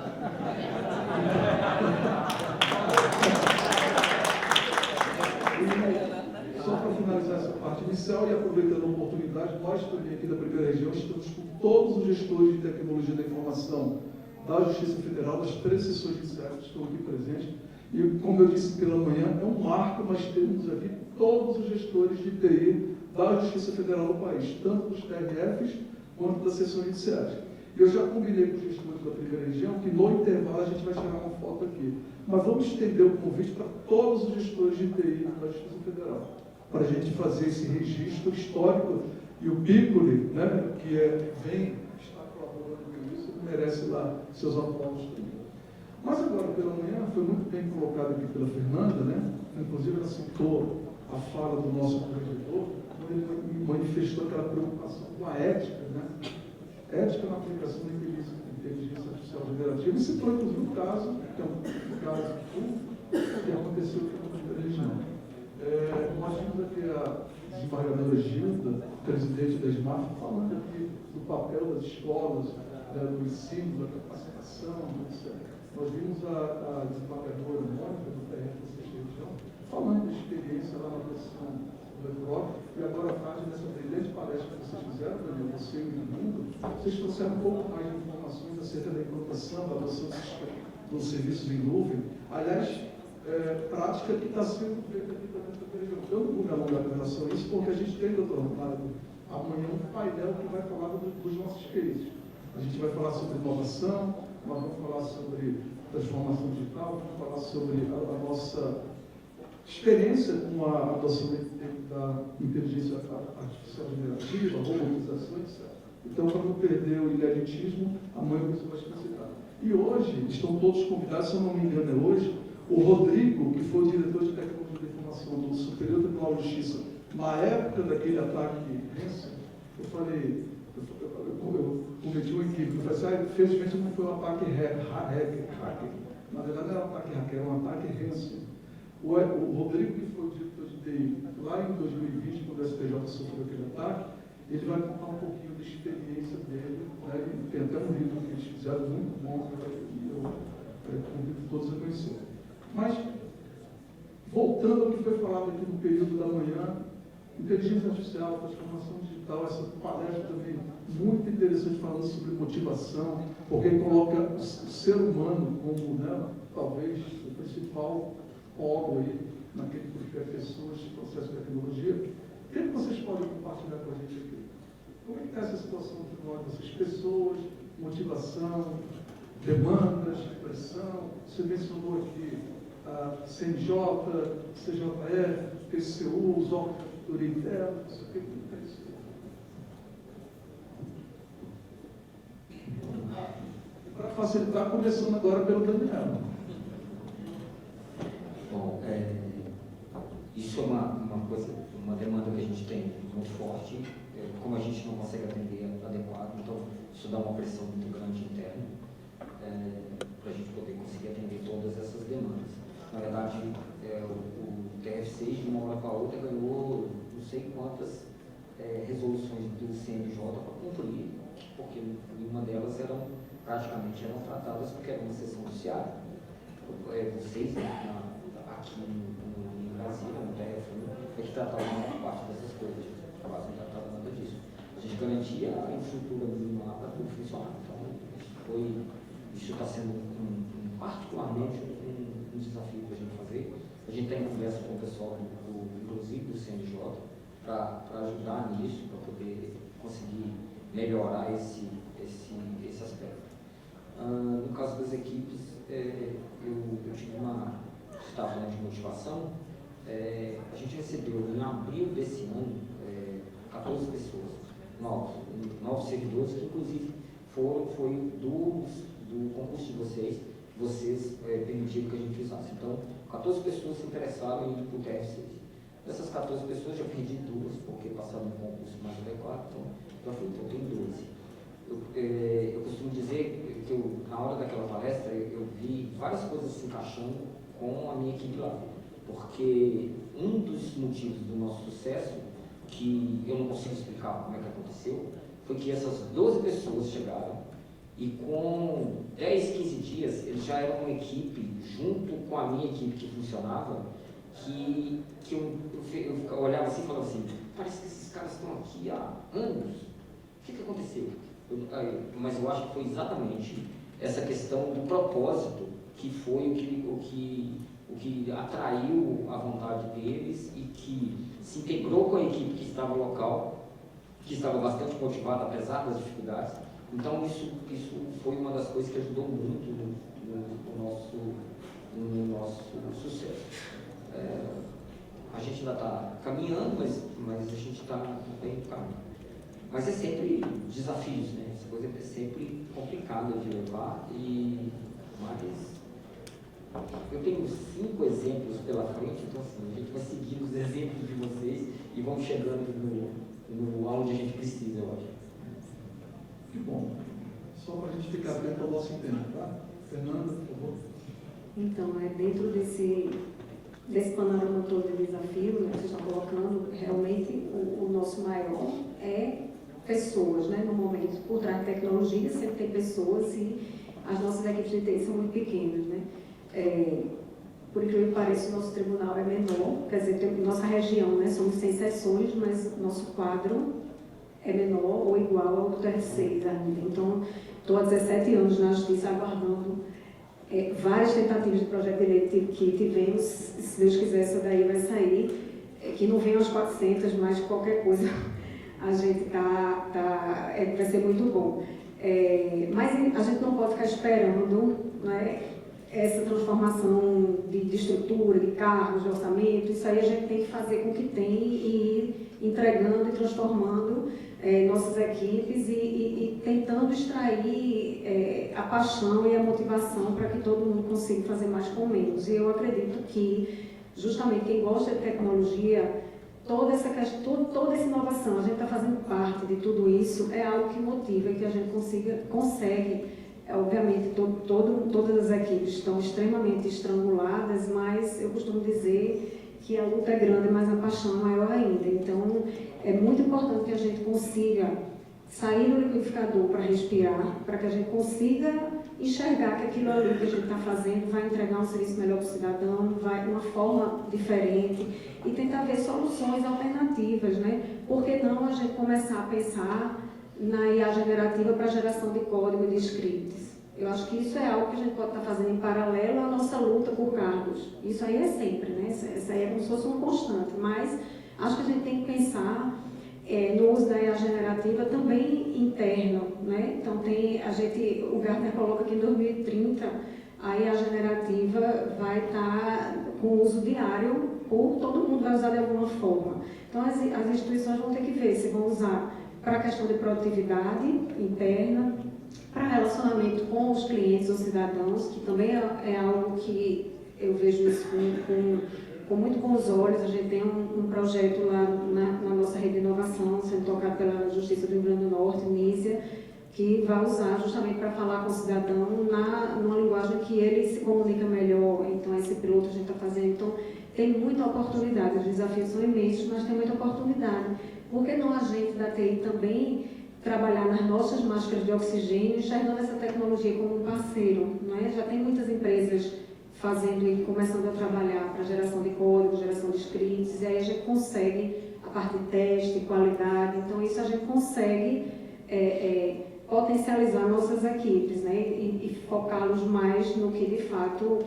E, só para finalizar essa parte inicial e aproveitando a oportunidade, nós também aqui da Primeira Região estamos com todos os gestores de tecnologia da informação da Justiça Federal, das 3 sessões judiciais que estão aqui presentes. E, como eu disse pela manhã, é um marco, nós temos aqui todos os gestores de TI da Justiça Federal do país, tanto dos TRFs quanto das sessões judiciais. Eu já combinei com os gestores da Primeira Região que no intervalo a gente vai tirar uma foto aqui. Mas vamos estender o convite para todos os gestores de TI da Justiça Federal, para a gente fazer esse registro histórico. E o Piccoli, né, que vem estar colaborando com isso, merece lá seus aplausos também. Mas agora, pela manhã, foi muito bem colocado aqui pela Fernanda, né? Inclusive ela citou a fala do nosso corregedor, quando ele manifestou aquela preocupação com a ética, né? Ética na aplicação da inteligência artificial generativa. E citou, inclusive, um caso, que é um caso que aconteceu aqui na Primeira Região. Nós tínhamos aqui a desembargadora Gilda, presidente da SMAF, falando aqui do papel das escolas, do ensino, da capacitação, etc. Nós vimos a desembargadora Mônica, do TRF da Sexta Região, falando da experiência lá na produção do EPROC, e agora à tarde, nessa brilhante palestra que vocês fizeram, Daniel, você e o mundo, vocês trouxeram um pouco mais de informações acerca da implantação, da adoção dos serviços em nuvem, aliás, prática que está sendo feita aqui também na Primeira Região. Eu não vou me alongar com relação a isso, porque a gente tem, doutor Romário, amanhã um painel que vai falar dos nossos cases. A gente vai falar sobre inovação, nós vamos falar sobre transformação digital, vamos falar sobre a nossa experiência com a adoção da inteligência artificial generativa, robotização, etc. Então, para não perder o ileditismo, amanhã você vai explicitar. E hoje, estão todos convidados, se eu não me engano é hoje, o Rodrigo, que foi o diretor de tecnologia da informação do Superior Tribunal de Justiça, na época daquele ataque Hansen, eu falei, eu cometi um equívoco, eu falei assim, infelizmente não foi um ataque hacker. Na verdade não era um ataque hacker, era um ataque Hansen. O Rodrigo, que foi o diretor de TI, lá em 2020, quando o STJ sofreu aquele ataque, ele vai contar um pouquinho da experiência dele, né? E tem até um livro que eles fizeram muito bom, e eu convido todos a conhecer. Mas, voltando ao que foi falado aqui no período da manhã, inteligência artificial, transformação digital, essa palestra também muito interessante falando sobre motivação, porque coloca o ser humano como, né, talvez, o principal polo aí naquele que aperfeiçoa esse processo de tecnologia. O que vocês podem compartilhar com a gente aqui? Como é que está essa situação de nós, essas pessoas, motivação, demandas, pressão? Você mencionou aqui a CNJ, CJF, PCU, os órgãos de auditoria interna, isso aqui é muito interessante. Para facilitar, começando agora pelo Daniel. Bom, isso é uma coisa, uma demanda que a gente tem muito forte, como a gente não consegue atender adequado, então isso dá uma pressão muito grande interna, para a gente poder conseguir atender todas essas demandas. Na verdade, o TF6, de uma hora para outra, ganhou não sei quantas resoluções do CNJ para cumprir, porque uma delas praticamente eram tratadas porque era uma sessão judiciária. Vocês, aqui em Brasília, no TF1, é que tratavam a maior parte dessas coisas, quase não tratava nada disso. A gente garantia a infraestrutura mínima lá para tudo funcionar. Então, a gente foi Isso está sendo particularmente um desafio para a gente fazer. A gente está em conversa com o pessoal, inclusive do CNJ, para ajudar nisso, para poder conseguir melhorar esse aspecto. No caso das equipes, eu tive estava falando de motivação. A gente recebeu em abril desse ano 14 pessoas novos servidores, que inclusive foi do concurso de vocês permitiram que a gente usasse. Então, 14 pessoas se interessaram em ir para o TF6. Dessas 14 pessoas, já perdi 2, porque passaram no concurso mais adequado, então eu tenho 12. Eu costumo dizer que na hora daquela palestra, eu vi várias coisas se encaixando com a minha equipe lá. Porque um dos motivos do nosso sucesso, que eu não consigo explicar como é que aconteceu, foi que essas 12 pessoas chegaram e com 10, 15 dias eles já eram uma equipe, junto com a minha equipe que funcionava, que eu olhava assim e falava assim, parece que esses caras estão aqui há anos, o que aconteceu? Mas eu acho que foi exatamente essa questão do propósito que foi o que atraiu a vontade deles e que se integrou com a equipe que estava local, que estava bastante motivada, apesar das dificuldades. Então, isso foi uma das coisas que ajudou muito no nosso sucesso. A gente ainda está caminhando, mas a gente está bem no caminho. Mas é sempre desafios, né? Essa coisa é sempre complicada de levar, mas eu tenho 5 exemplos pela frente, então assim, a gente vai seguir os exemplos de vocês e vamos chegando aonde a gente precisa, eu acho. Bom, só para a gente ficar atento ao nosso tempo, tá? Fernanda, por favor. Então, dentro desse panorama todo de desafio, né, que você está colocando, realmente o nosso maior é pessoas, né? No momento, por trás da tecnologia, sempre tem pessoas e as nossas equipes de TI são muito pequenas, né? Por incrível que pareça, o nosso tribunal é menor, quer dizer, nossa região, né? Somos 100 sessões, mas nosso quadro é menor ou igual ao do TF6 ainda. Então, estou há 17 anos na Justiça aguardando várias tentativas de projeto de lei que tivemos, se Deus quiser, essa daí vai sair, que não venham aos 400, mas qualquer coisa a gente vai ser muito bom. Mas a gente não pode ficar esperando, né, essa transformação de estrutura, de cargos, de orçamento. Isso aí a gente tem que fazer com o que tem e ir entregando e transformando nossas equipes e tentando extrair a paixão e a motivação para que todo mundo consiga fazer mais com menos. E eu acredito que, justamente, quem gosta de tecnologia, toda essa inovação, a gente está fazendo parte de tudo isso, é algo que motiva e que a gente consegue. Obviamente, todas as equipes estão extremamente estranguladas, mas eu costumo dizer que a luta é grande, mas a paixão é maior ainda. Então, é muito importante que a gente consiga sair do liquidificador para respirar, para que a gente consiga enxergar que aquilo ali que a gente está fazendo vai entregar um serviço melhor para o cidadão, vai de uma forma diferente e tentar ver soluções alternativas, né? Por que não a gente começar a pensar na IA generativa para geração de código e de scripts? Eu acho que isso é algo que a gente pode estar fazendo em paralelo à nossa luta por cargos. Isso aí é sempre, né? Isso aí é como se fosse uma constante, mas acho que a gente tem que pensar no uso da IA generativa também interno, né? Então o Gartner coloca que em 2030 a IA generativa vai estar com uso diário, todo mundo vai usar de alguma forma. Então as instituições vão ter que ver se vão usar para a questão de produtividade interna, para relacionamento com os clientes ou cidadãos, que também é algo que eu vejo isso com muito bons olhos. A gente tem um projeto lá na nossa rede de inovação, sendo tocado pela Justiça do Rio Grande do Norte, NISIA, que vai usar justamente para falar com o cidadão numa linguagem que ele se comunica melhor. Então, esse piloto a gente está fazendo. Então, tem muita oportunidade. Os desafios são imensos, mas tem muita oportunidade. Por que não a gente da TI também trabalhar nas nossas máscaras de oxigênio, enxergando essa tecnologia como um parceiro, né? Já tem muitas empresas fazendo e começando a trabalhar para geração de código, geração de scripts, e aí a gente consegue a parte de teste, qualidade. Então, isso a gente consegue potencializar nossas equipes, né, e focá-los mais no que de fato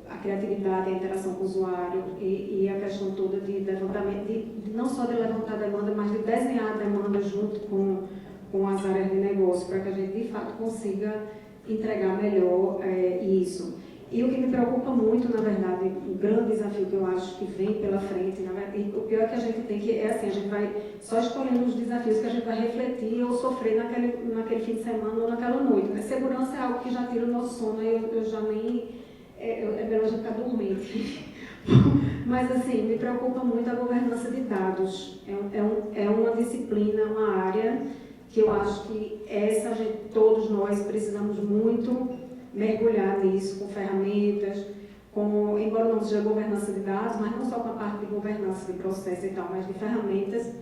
a criatividade, a interação com o usuário e a questão toda de levantamento, de não só de levantar demanda, mas de desenhar a demanda junto com as áreas de negócio, para que a gente de fato consiga entregar melhor isso. E o que me preocupa muito, na verdade, o grande desafio que eu acho que vem pela frente, na verdade, o pior é que a gente tem que, a gente vai só escolhendo os desafios que a gente vai refletir ou sofrer naquele fim de semana ou naquela noite. Né? Segurança é algo que já tira o nosso sono, eu já nem, é melhor já ficar dormente. Mas, assim, me preocupa muito a governança de dados. É uma disciplina, uma área que eu acho que todos nós precisamos muito mergulhar nisso, com ferramentas, embora não seja governança de dados, mas não só com a parte de governança de processo e tal, mas de ferramentas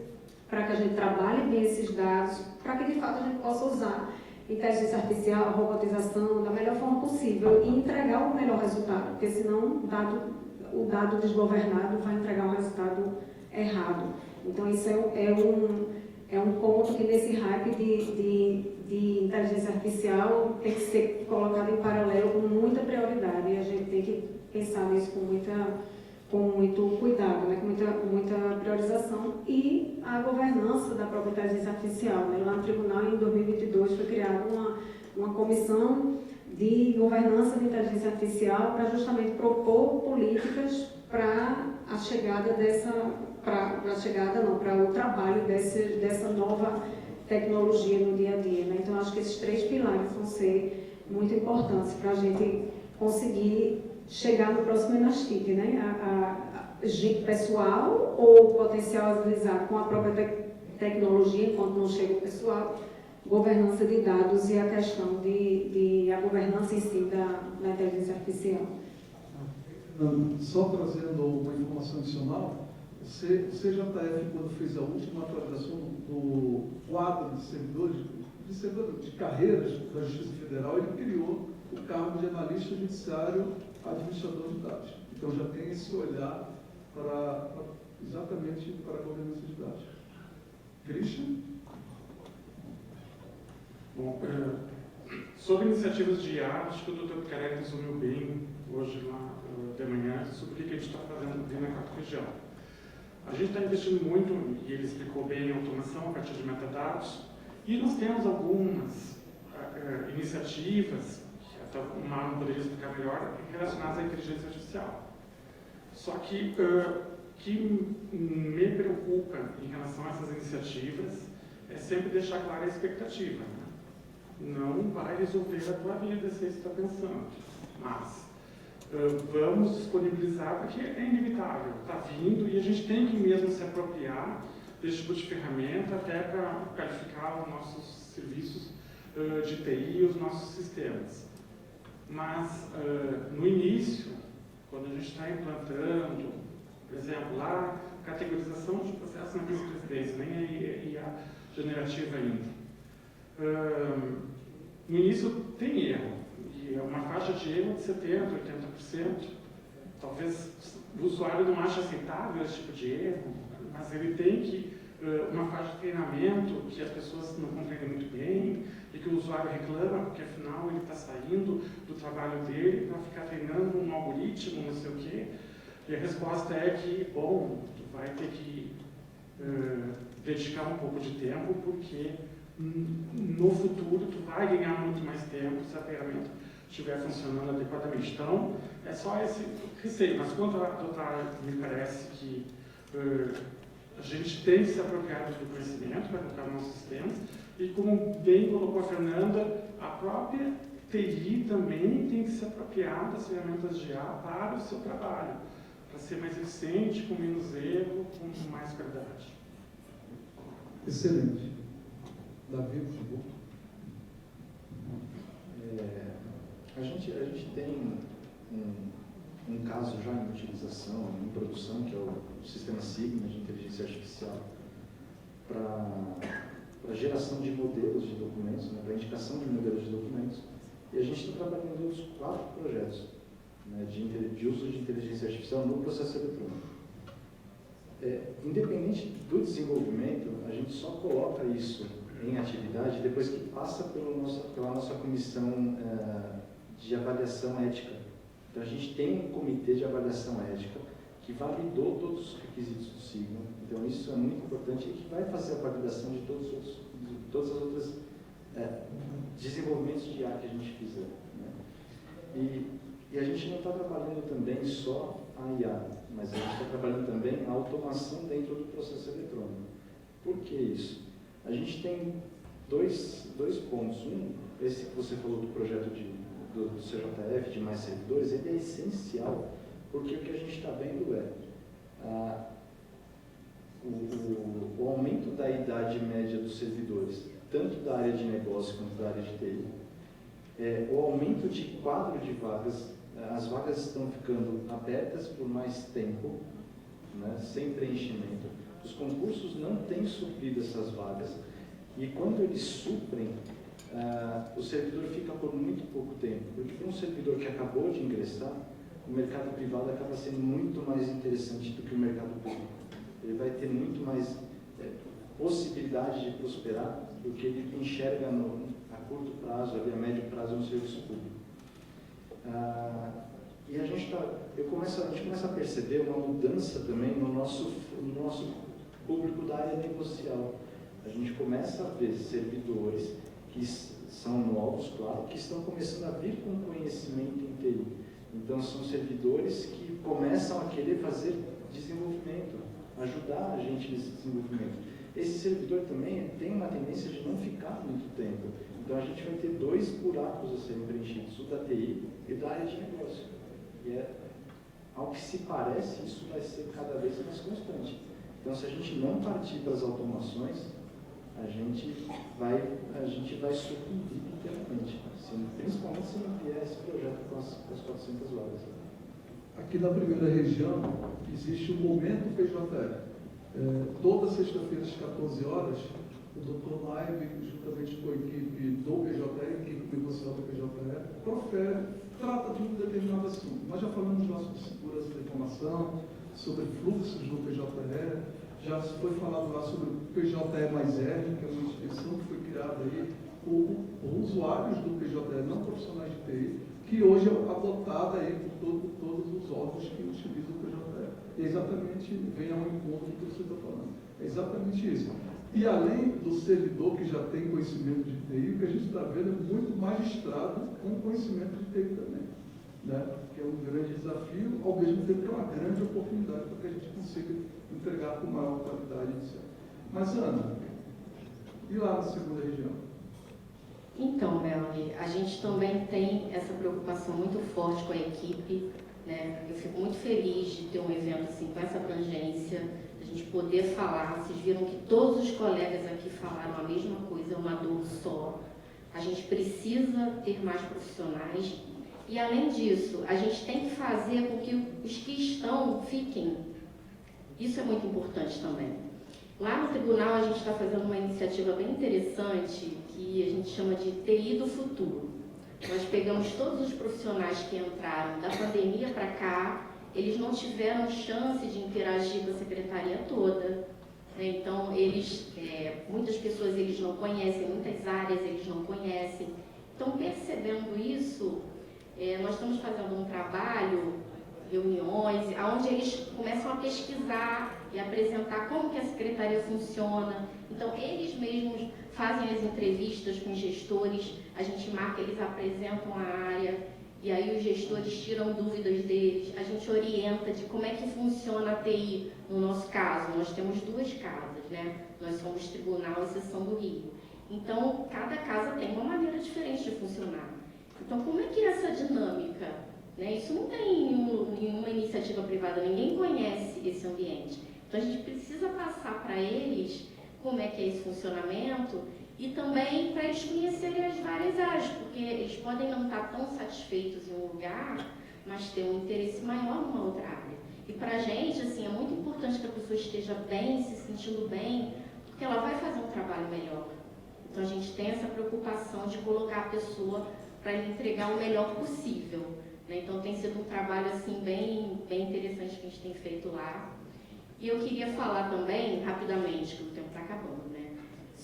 para que a gente trabalhe bem esses dados, para que de fato a gente possa usar inteligência artificial, robotização da melhor forma possível e entregar o melhor resultado, porque senão o dado desgovernado vai entregar um resultado errado. Então isso é um ponto que nesse hype de inteligência artificial tem que ser colocado em paralelo com muita prioridade e a gente tem que pensar nisso com muito cuidado, né? com muita priorização e a governança da própria inteligência artificial. Né? Lá no tribunal, em 2022, foi criada uma comissão de governança de inteligência artificial para justamente propor políticas para a chegada para o trabalho dessa nova tecnologia no dia a dia. Né? Então, acho que esses 3 pilares vão ser muito importantes para a gente conseguir chegar no próximo Enastic, né? A gente pessoal ou potencializar com a própria tecnologia, enquanto não chega o pessoal, governança de dados e a questão a governança em si da inteligência artificial. Só trazendo uma informação adicional, o CJF, quando fez a última atualização do quadro de servidores de carreiras da Justiça Federal, ele criou o cargo de analista judiciário administrador de dados. Então já tem esse olhar exatamente para a governança de dados. Christian? Bom, sobre iniciativas de IA, acho que o Dr. Picarelli resumiu bem hoje lá de manhã sobre o que a gente está fazendo aqui na quarta região. A gente está investindo muito, e ele explicou bem, em automação a partir de metadados, e nós temos algumas iniciativas, que o Marlon poderia explicar melhor, relacionadas à inteligência artificial. Só que me preocupa em relação a essas iniciativas é sempre deixar clara a expectativa. Né? Não vai resolver a tua vida se você está pensando, mas vamos disponibilizar porque é inevitável, está vindo e a gente tem que mesmo se apropriar desse tipo de ferramenta até para qualificar os nossos serviços de TI e os nossos sistemas. Mas no início, quando a gente está implantando, por exemplo, lá, categorização de processos na vice-presidência, nem é IA generativa ainda. No início tem erro. E é uma faixa de erro de 70%, 80%. Talvez o usuário não ache aceitável esse tipo de erro, mas ele tem uma faixa de treinamento que as pessoas não compreendem muito bem e que o usuário reclama, porque afinal ele está saindo do trabalho dele para ficar treinando um algoritmo, não sei o quê. E a resposta é que, bom, tu vai ter que dedicar um pouco de tempo, porque no futuro tu vai ganhar muito mais tempo se a ferramenta estiver funcionando adequadamente. Então, é só esse receio. Mas quanto a adotar, me parece que a gente tem que se apropriar do conhecimento para colocar nos nossos sistemas. E como bem colocou a Fernanda, a própria TI também tem que se apropriar das ferramentas de IA para o seu trabalho, para ser mais eficiente, com menos erro, com mais qualidade. Excelente. Davi, por favor. A gente tem um caso já em utilização, em produção, que é o sistema Sigma de inteligência artificial, para geração de modelos de documentos, né, para indicação de modelos de documentos, e a gente está trabalhando em outros 4 projetos, né, de uso de inteligência artificial no processo eletrônico. Independente do desenvolvimento, a gente só coloca isso em atividade depois que passa pela nossa comissão de avaliação ética. Então, a gente tem um comitê de avaliação ética que validou todos os requisitos do signo. Então, isso é muito importante e que vai fazer a validação de todas as outras desenvolvimentos de IA que a gente fizer. Né? E a gente não está trabalhando também só a IA, mas a gente está trabalhando também a automação dentro do processo eletrônico. Por que isso? A gente tem dois pontos. Um, esse que você falou do projeto do CJF, de mais servidores, ele é essencial, porque o que a gente está vendo o aumento da idade média dos servidores, tanto da área de negócio quanto da área de TI, o aumento de quadro de vagas, as vagas estão ficando abertas por mais tempo, né, sem preenchimento. Os concursos não têm suprido essas vagas e quando eles suprem, o servidor fica por muito pouco tempo, porque para um servidor que acabou de ingressar, o mercado privado acaba sendo muito mais interessante do que o mercado público. Ele vai ter muito mais possibilidade de prosperar do que ele enxerga a curto prazo, ali, a médio prazo no serviço público. E a gente começa a perceber uma mudança também no nosso público da área negocial. A gente começa a ver servidores que são novos, claro, que estão começando a vir com conhecimento em TI. Então, são servidores que começam a querer fazer desenvolvimento, ajudar a gente nesse desenvolvimento. Esse servidor também tem uma tendência de não ficar muito tempo. Então, a gente vai ter 2 buracos a serem preenchidos, o da TI e da área de negócio. E ao que se parece, isso vai ser cada vez mais constante. Então, se a gente não partir para as automações, a gente vai sucumbir inteiramente, principalmente se não vier esse projeto com as 400 vagas. Aqui na primeira região, existe o Momento PJE. Toda sexta-feira, às 14 horas, o Dr. Naive, juntamente com a equipe do PJE, equipe negocial do PJE, trata de um determinado assunto. Nós já falamos lá sobre segurança da informação, sobre fluxos do PJE, já foi falado lá sobre o PJE mais R, que é uma instituição que foi criada aí por usuários do PJE, não profissionais de TI, que hoje é adotada aí por todos os órgãos que utilizam o PJE. E exatamente vem ao encontro do que você está falando. É exatamente isso. E além do servidor que já tem conhecimento de TI, o que a gente está vendo é muito magistrado com conhecimento de TI também, né? Que é um grande desafio, ao mesmo tempo que é uma grande oportunidade para que a gente consiga entregar com maior qualidade. Mas, Ana, e lá na segunda região? Então, Melanie, a gente também tem essa preocupação muito forte com a equipe, né? Eu fico muito feliz de ter um evento assim, com essa abrangência, a gente poder falar. Vocês viram que todos os colegas aqui falaram a mesma coisa, é uma dor só. A gente precisa ter mais profissionais e, além disso, a gente tem que fazer com que os que estão fiquem. Isso é muito importante também. Lá no tribunal, a gente está fazendo uma iniciativa bem interessante que a gente chama de TI do futuro. Nós pegamos todos os profissionais que entraram da pandemia para cá, eles não tiveram chance de interagir com a secretaria toda. Né? Então, muitas pessoas eles não conhecem, muitas áreas eles não conhecem. Então, percebendo isso, nós estamos fazendo um trabalho, reuniões, onde eles começam a pesquisar e apresentar como que a secretaria funciona. Então, eles mesmos fazem as entrevistas com os gestores, a gente marca, eles apresentam a área, e aí os gestores tiram dúvidas deles, a gente orienta de como é que funciona a TI. No nosso caso, nós temos 2 casas, né? Nós somos Tribunal e Seção do Rio. Então, cada casa tem uma maneira diferente de funcionar. Então, como é que é essa dinâmica? Né? Isso não tem nenhuma iniciativa privada, ninguém conhece esse ambiente. Então, a gente precisa passar para eles como é que é esse funcionamento e também para eles conhecerem as várias áreas, porque eles podem não estar tão satisfeitos em um lugar, mas ter um interesse maior numa outra área. E para a gente, assim, é muito importante que a pessoa esteja bem, se sentindo bem, porque ela vai fazer um trabalho melhor. Então, a gente tem essa preocupação de colocar a pessoa para entregar o melhor possível. Né? Então, tem sido um trabalho assim, bem interessante que a gente tem feito lá. E eu queria falar também, rapidamente, que o tempo está acabando, né?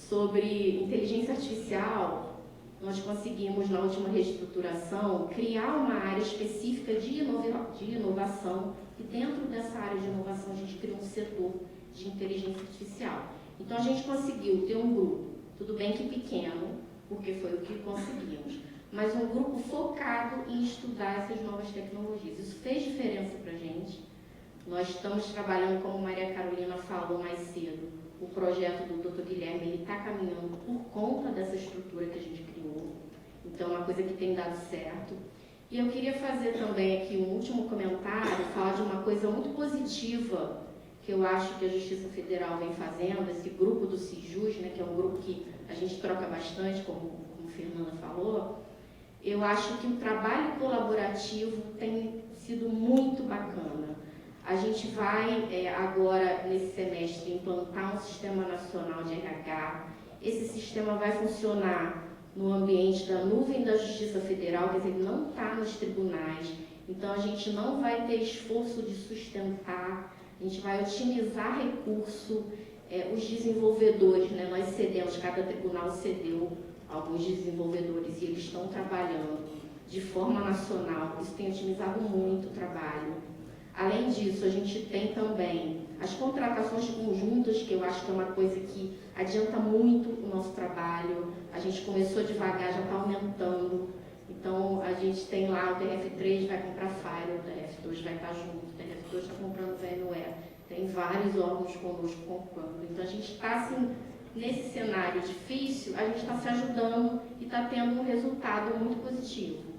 sobre inteligência artificial, nós conseguimos, na última reestruturação, criar uma área específica de inovação, e dentro dessa área de inovação a gente criou um setor de inteligência artificial. Então a gente conseguiu ter um grupo, tudo bem que pequeno, porque foi o que conseguimos, mas um grupo focado em estudar essas novas tecnologias. Isso fez diferença para a gente. Nós estamos trabalhando, como Maria Carolina falou mais cedo, o projeto do Dr. Guilherme está caminhando por conta dessa estrutura que a gente criou. Então, é uma coisa que tem dado certo. E eu queria fazer também aqui um último comentário, falar de uma coisa muito positiva que eu acho que a Justiça Federal vem fazendo, esse grupo do CIJUS, né, que é um grupo que a gente troca bastante, como a Fernanda falou. Eu acho que o trabalho colaborativo tem sido muito bacana. A gente vai agora, nesse semestre, implantar um sistema nacional de RH. Esse sistema vai funcionar no ambiente da nuvem da Justiça Federal, quer dizer, ele não está nos tribunais. Então, a gente não vai ter esforço de sustentar, a gente vai otimizar recurso. Os desenvolvedores, né, nós cedemos, cada tribunal cedeu alguns desenvolvedores e eles estão trabalhando de forma nacional. Isso tem otimizado muito o trabalho. Além disso, a gente tem também as contratações conjuntas, que eu acho que é uma coisa que adianta muito o nosso trabalho. A gente começou devagar, já está aumentando. Então, a gente tem lá o TRF3 vai comprar Fire, o TRF2 vai estar junto, o TRF2 está comprando VMware. Tem vários órgãos conosco comprando. Então, a gente está, assim, nesse cenário difícil, a gente está se ajudando e está tendo um resultado muito positivo.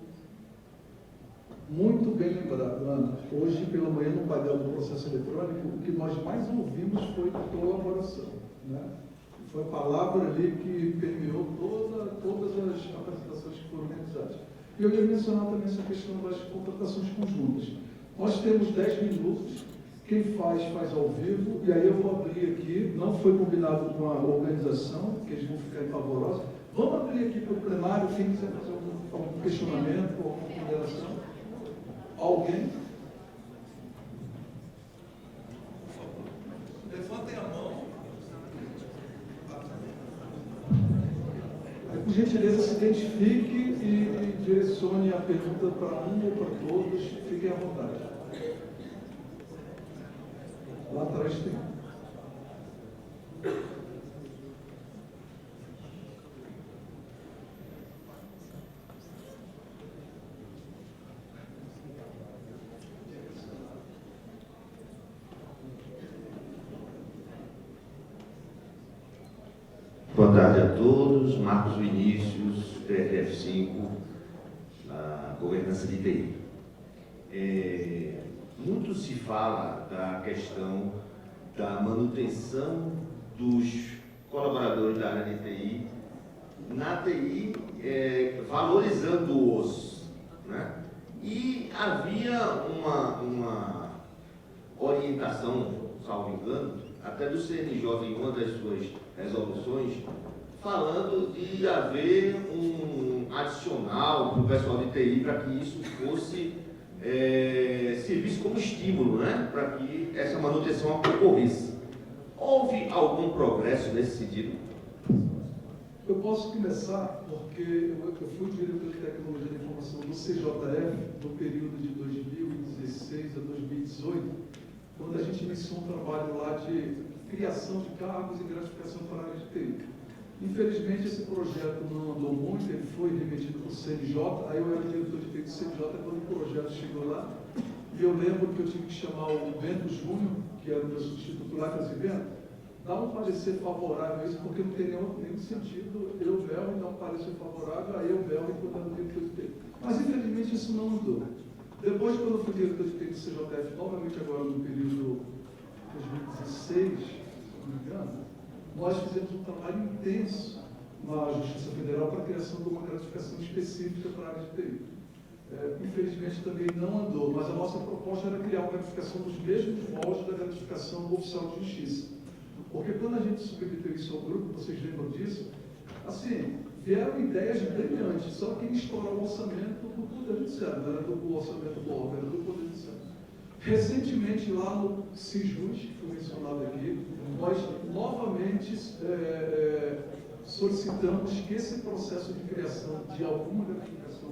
Muito bem lembrado, Ana. Hoje, pela manhã, no painel do processo eletrônico, o que nós mais ouvimos foi colaboração, né? Foi a palavra ali que permeou todas as apresentações que foram realizadas. E eu ia mencionar também essa questão das contratações conjuntas. Nós temos 10 minutos, quem faz ao vivo, e aí eu vou abrir aqui, não foi combinado com a organização, que eles vão ficar empavorosos. Vamos abrir aqui para o plenário, quem quiser fazer algum questionamento ou alguma ponderação. Alguém? Levantem a mão. Por gentileza, se identifique e direcione a pergunta para um ou para todos. Fiquem à vontade. Lá atrás tem. Boa tarde a todos. Marcos Vinícius, TRF5, na governança de TI. Muito se fala da questão da manutenção dos colaboradores da área de TI, na TI, valorizando-os, né? E havia uma orientação, salvo engano, até do CNJ em uma das suas resoluções, falando de haver um adicional para o pessoal de TI para que isso fosse servisse como estímulo, né, para que essa manutenção ocorresse. Houve algum progresso nesse sentido? Eu posso começar porque eu fui diretor de tecnologia da informação do CJF no período de 2016 a 2018, quando a gente iniciou um trabalho lá de criação de cargos e gratificação para a área de TI. Infelizmente, esse projeto não andou muito, ele foi remetido para o CNJ, aí eu era diretor de TI do CNJ quando o projeto chegou lá, e eu lembro que eu tive que chamar o Bento Júnior, que era o meu substituto lá, e Bento, dá um parecer favorável a isso, porque não tem nenhum sentido eu, Bel, dar um parecer favorável a eu, Bel, enquanto era diretor de TI. Mas, infelizmente, isso não andou. Depois, quando eu fui diretor de TI do CJF, novamente agora no período 2016, se não me engano, nós fizemos um trabalho intenso na Justiça Federal para a criação de uma gratificação específica para a área de TI. Infelizmente também não andou, mas a nossa proposta era criar uma gratificação dos mesmos moldes da gratificação do oficial de justiça. Porque quando a gente submeteu isso ao grupo, vocês lembram disso, assim, vieram ideias brilhantes, só que estourou o orçamento do Poder Judiciário, não era do orçamento do órgão, era do Poder Judiciário. Recentemente, lá no Sijus, que foi mencionado aqui, nós novamente solicitamos que esse processo de criação de alguma gratificação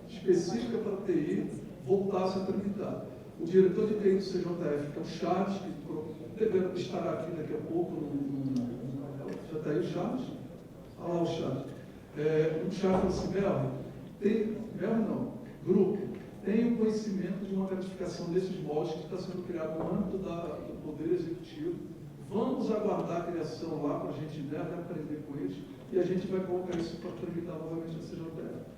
específica para a TI voltasse a tramitar. O diretor de TI do CJF, que é o Charles, que estará aqui daqui a pouco, já está aí o Charles? Olha lá o Charles. O Charles falou assim, grupo, tem o conhecimento de uma gratificação desses moldes que está sendo criado no âmbito do Poder Executivo. Vamos aguardar a criação lá para a gente aprender com eles e a gente vai colocar isso para tramitar novamente a CJF.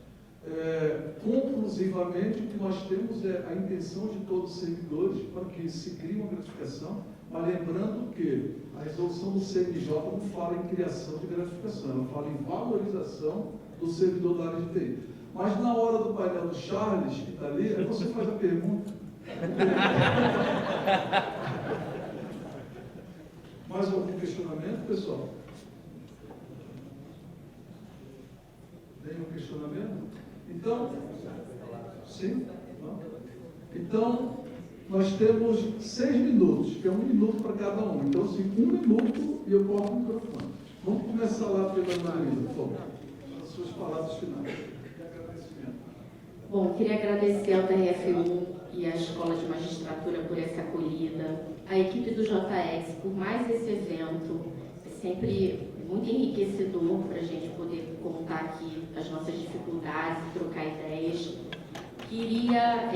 Conclusivamente, o que nós temos é a intenção de todos os servidores para que se crie uma gratificação, mas lembrando que a resolução do CNJ não fala em criação de gratificação, ela fala em valorização do servidor da área de TI. Mas na hora do painel do Charles, que está ali, aí você faz a pergunta. Mais algum questionamento, pessoal? Nenhum questionamento? Então, sim? Não? Então, nós temos 6 minutos, que é 1 minuto para cada um. Então, assim, 1 minuto e eu corto o microfone. Vamos começar lá pela Marisa, por favor. As suas palavras finais. Bom, queria agradecer ao TRF1 e à Escola de Magistratura por essa acolhida, a equipe do JX por mais esse evento. É sempre muito enriquecedor para a gente poder contar aqui as nossas dificuldades e trocar ideias. Queria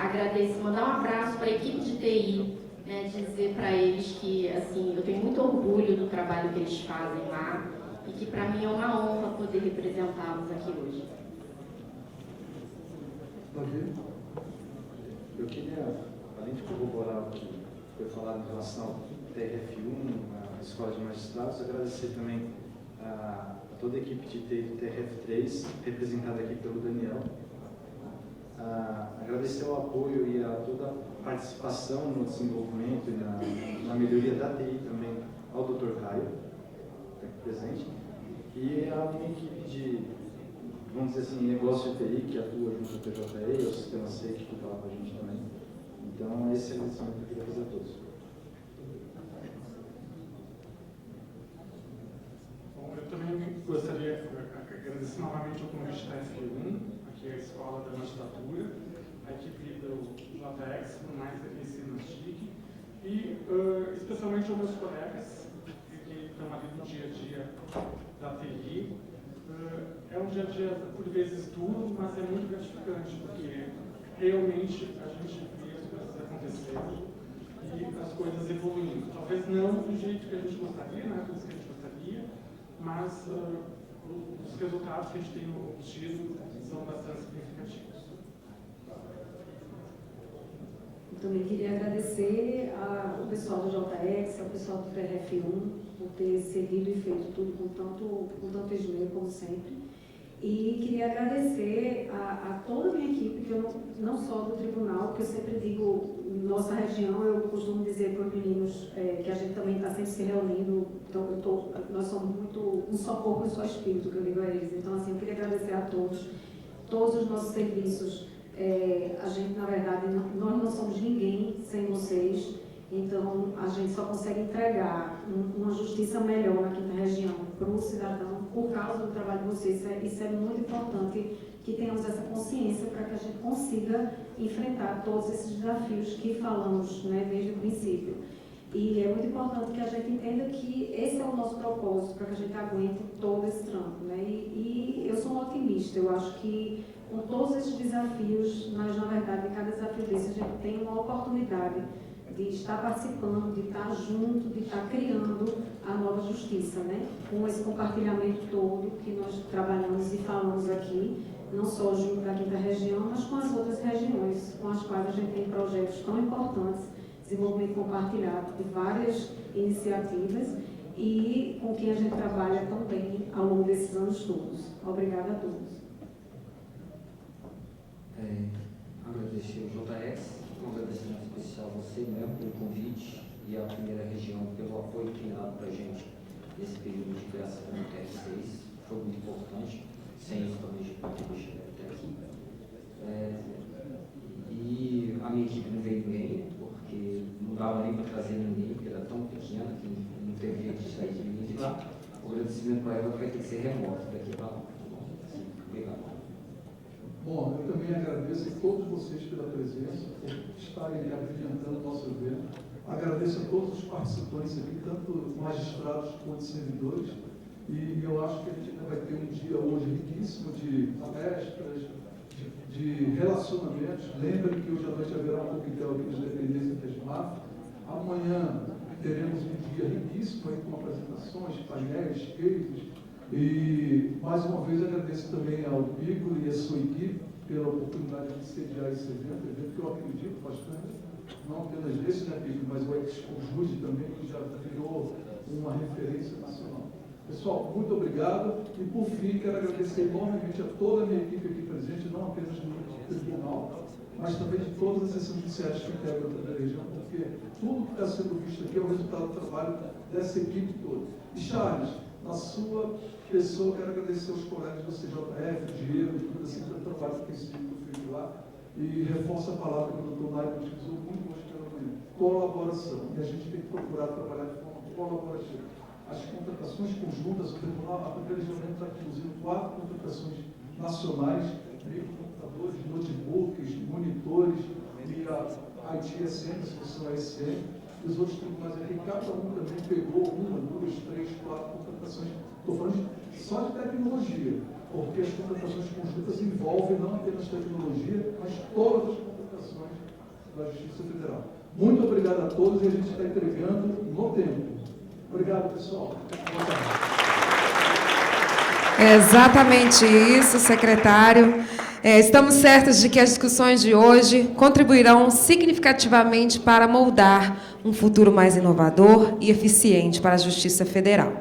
agradecer, mandar um abraço para a equipe de TI, né, dizer para eles que assim, eu tenho muito orgulho do trabalho que eles fazem lá e que para mim é uma honra poder representá-los aqui hoje. Eu queria, além de corroborar o que foi falado em relação ao TRF1, a Escola de Magistrados, agradecer também a toda a equipe de TI do TRF3, representada aqui pelo Daniel. Agradecer o apoio e a toda a participação no desenvolvimento e na melhoria da TI também ao Dr. Caio, que está aqui presente, e a minha equipe de, vamos dizer assim, negócio de TI, que atua junto ao PJE e ao Sistema SEI, que fica lá com a gente também. Então, esse é o agradecimento que eu queria fazer a todos. Bom, eu também gostaria de agradecer novamente o convite da F1, aqui é a Escola da Magistratura, a equipe do JX, por mais esse NASTIC, e especialmente aos meus colegas que estão ali no dia a dia da TI. É um dia a dia, por vezes, duro, mas é muito gratificante, porque realmente a gente vê as coisas acontecendo e as coisas evoluindo. Talvez não do jeito que a gente gostaria, na época que a gente gostaria, mas os resultados que a gente tem obtido são bastante significativos. Eu também queria agradecer ao pessoal do JX, ao pessoal do TRF1, por ter seguido e feito tudo com tanto esmero, como sempre. E queria agradecer a toda a minha equipe, que eu não só do tribunal, porque eu sempre digo, em nossa região, eu costumo dizer para os meninos que a gente também está sempre se reunindo, então nós somos muito um só corpo e um só espírito, que eu digo a eles. Então, assim, eu queria agradecer a todos os nossos serviços. A gente, na verdade, nós não somos ninguém sem vocês. Então, a gente só consegue entregar uma justiça melhor na quinta região para o cidadão por causa do trabalho de vocês. Isso é muito importante que tenhamos essa consciência para que a gente consiga enfrentar todos esses desafios que falamos, né, desde o princípio. E é muito importante que a gente entenda que esse é o nosso propósito, para que a gente aguente todo esse trampo, né? E eu sou uma otimista, eu acho que com todos esses desafios, nós, na verdade, em cada desafio desse, a gente tem uma oportunidade de estar participando, de estar junto, de estar criando a nova justiça, né? Com esse compartilhamento todo que nós trabalhamos e falamos aqui, não só junto da quinta região, mas com as outras regiões, com as quais a gente tem projetos tão importantes, desenvolvimento compartilhado de várias iniciativas e com quem a gente trabalha tão bem ao longo desses anos todos. Obrigada a todos. Agradecer o JX, um agradecimento especial a você mesmo pelo convite e à primeira região pelo apoio que tem dado para a gente nesse período de criação do TR6. Foi muito importante, sem isso também a gente não chegar até aqui. E a minha equipe não veio ninguém, tão pequena que não teve jeito de sair de mim. O agradecimento para ela vai ter que ser remoto daqui para lá. Obrigado. Bom, eu também agradeço a todos vocês pela presença, por estarem abrilhantando o nosso evento. Agradeço a todos os participantes aqui, tanto magistrados quanto servidores. E eu acho que a gente ainda vai ter um dia hoje riquíssimo de palestras, de relacionamentos. Lembrem que hoje à noite haverá um coquetel aqui de dependência da FESMAF. Amanhã teremos um dia riquíssimo aí com apresentações, painéis, cases. E mais uma vez agradeço também ao Pico e a sua equipe pela oportunidade de sediar esse evento que eu acredito bastante, não apenas desse, né, Pico, mas o Expo também, que já virou uma referência nacional. Pessoal, muito obrigado. E, por fim, quero agradecer enormemente a toda a minha equipe aqui presente, não apenas do tribunal, mas também de todas as sessões judiciais que integram a região, porque tudo que está sendo visto aqui é o resultado do trabalho dessa equipe toda. E, Charles, na sua pessoa, quero agradecer aos colegas do CJF, Diego, e tudo assim, pelo trabalho que tem sido feito lá. E reforço a palavra que o doutor Nairo utilizou muito hoje pela manhã: colaboração. E a gente tem que procurar trabalhar de forma colaborativa. As contratações conjuntas, o tribunal, a primeira região está conduzindo 4 contratações nacionais, microcomputadores, notebooks, monitores, e a ITSM, a solução ASM, e os outros tribunais aqui, cada um também pegou 1, 2, 3, 4 contratações. Estou falando só de tecnologia, porque as contratações conjuntas envolvem não apenas tecnologia, mas todas as contratações da Justiça Federal. Muito obrigado a todos e a gente está entregando no tempo. Obrigado, pessoal. Boa tarde. É exatamente isso, secretário. Estamos certos de que as discussões de hoje contribuirão significativamente para moldar um futuro mais inovador e eficiente para a Justiça Federal.